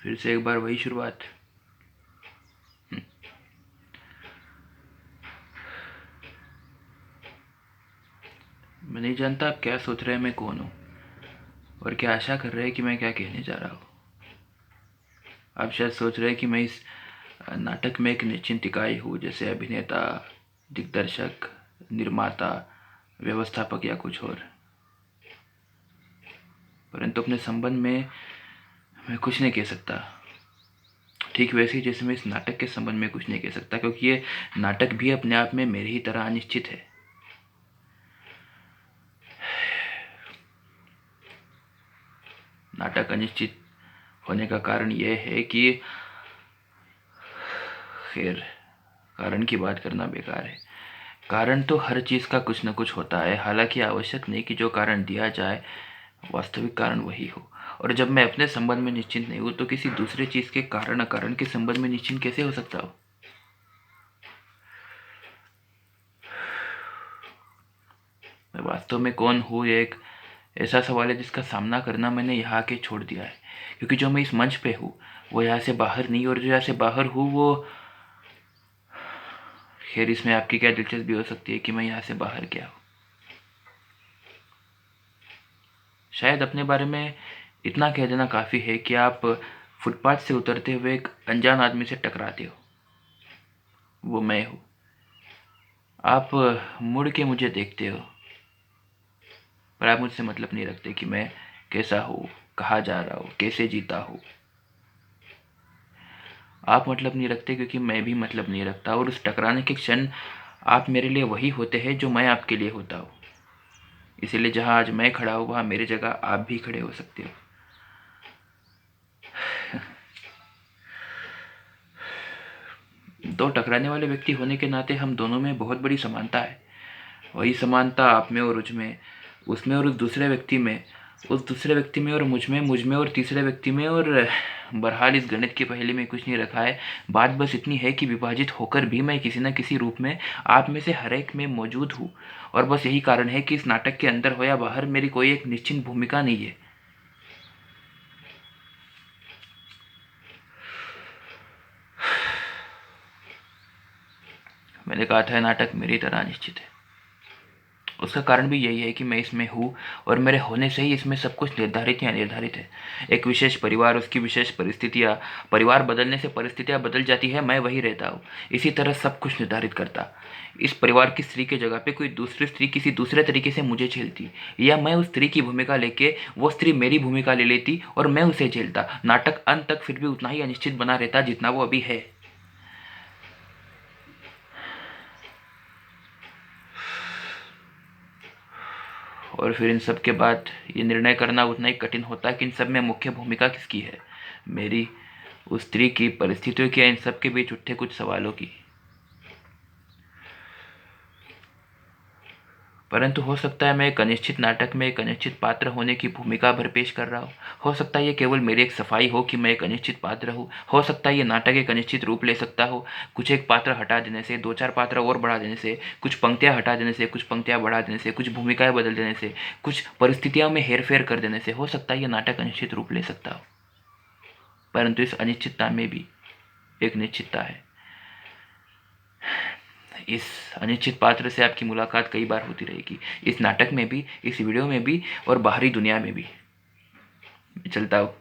फिर से एक बार वही शुरुआत। मैं नहीं जानता आप क्या सोच रहे हैं मैं कौन हूँ, और क्या आशा कर रहे हैं कि मैं क्या कहने जा रहा हूँ। आप शायद सोच रहे हैं कि मैं इस नाटक में एक निश्चित इकाई हूँ, जैसे अभिनेता, दिग्दर्शक, निर्माता, व्यवस्थापक या कुछ और। परंतु अपने संबंध में मैं कुछ नहीं कह सकता, ठीक वैसे ही जैसे मैं इस नाटक के संबंध में कुछ नहीं कह सकता, क्योंकि ये नाटक भी अपने आप में मेरी ही तरह अनिश्चित है। नाटक अनिश्चित होने का कारण यह है कि, खैर, कारण की बात करना बेकार है। कारण तो हर चीज़ का कुछ न कुछ होता है, हालांकि आवश्यक नहीं कि जो कारण दिया जाए वास्तविक कारण वही हो। और जब मैं अपने संबंध में निश्चिंत नहीं हूँ तो किसी दूसरे चीज़ के कारण अकारण के संबंध में निश्चिंत कैसे हो सकता हो। मैं वास्तव में कौन हूँ, ये एक ऐसा सवाल है जिसका सामना करना मैंने यहाँ आके छोड़ दिया है, क्योंकि जो मैं इस मंच पे हूँ वो यहाँ से बाहर नहीं, और जो यहाँ से बाहर हूँ वो, खैर, इसमें आपकी क्या दिलचस्पी हो सकती है कि मैं यहाँ से बाहर क्या हूँ। शायद अपने बारे में इतना कह देना काफ़ी है कि आप फुटपाथ से उतरते हुए एक अनजान आदमी से टकराते हो, वो मैं हूँ। आप मुड़ के मुझे देखते हो, पर आप मुझसे मतलब नहीं रखते कि मैं कैसा हूँ, कहाँ जा रहा हूँ, कैसे जीता हूँ। आप मतलब नहीं रखते क्योंकि मैं भी मतलब नहीं रखता, और उस टकराने के क्षण आप मेरे लिए वही होते हैं जो मैं आपके लिए होता हूँ। इसीलिए जहाँ आज मैं खड़ा हूँ वहाँ मेरी जगह आप भी खड़े हो सकते हो। दो टकराने वाले व्यक्ति होने के नाते हम दोनों में बहुत बड़ी समानता है। वही समानता आप में और उसमें, उसमें और उस दूसरे व्यक्ति में, उस दूसरे व्यक्ति में और मुझ में और तीसरे व्यक्ति में, और बहरहाल इस गणित की पहेली में कुछ नहीं रखा है। बात बस इतनी है कि विभाजित होकर भी मैं किसी न किसी रूप में आप में से हर एक में मौजूद हूँ, और बस यही कारण है कि इस नाटक के अंदर हो या बाहर मेरी कोई एक निश्चित भूमिका नहीं है। मैंने कहा था नाटक मेरी तरह निश्चित है। उसका कारण भी यही है कि मैं इसमें हूँ, और मेरे होने से ही इसमें सब कुछ निर्धारित या निर्धारित है। एक विशेष परिवार, उसकी विशेष परिस्थितियाँ, परिवार बदलने से परिस्थितियाँ बदल जाती है, मैं वही रहता हूँ। इसी तरह सब कुछ निर्धारित करता। इस परिवार की स्त्री के जगह पे कोई दूसरी स्त्री किसी दूसरे तरीके से मुझे झेलती, या मैं उस स्त्री की भूमिका लेके वो स्त्री मेरी भूमिका ले लेती और मैं उसे झेलता। नाटक अंत तक फिर भी उतना ही अनिश्चित बना रहता जितना वो अभी है। और फिर इन सब के बाद ये निर्णय करना उतना ही कठिन होता है कि इन सब में मुख्य भूमिका किसकी है, मेरी, उस स्त्री की, परिस्थितियों की, या इन सब के बीच उठे कुछ सवालों की। परंतु हो सकता है मैं एक अनिश्चित नाटक में एक अनिश्चित पात्र होने की भूमिका भरपेश कर रहा हूँ। हो सकता है ये केवल मेरी एक सफाई हो कि मैं एक अनिश्चित पात्र हूँ। हो सकता है ये नाटक एक अनिश्चित रूप ले सकता हो, कुछ एक पात्र हटा देने से, दो चार पात्र और बढ़ा देने से, कुछ पंक्तियाँ हटा देने से, कुछ पंक्तियाँ बढ़ा देने से, कुछ भूमिकाएं बदल देने से, कुछ परिस्थितियों में हेरफेर कर देने से हो सकता है ये नाटक अनिश्चित रूप ले सकता हो। परंतु इस अनिश्चितता में भी एक निश्चितता है। इस अनिश्चित पात्र से आपकी मुलाकात कई बार होती रहेगी, इस नाटक में भी, इस वीडियो में भी, और बाहरी दुनिया में भी। चलता हूँ।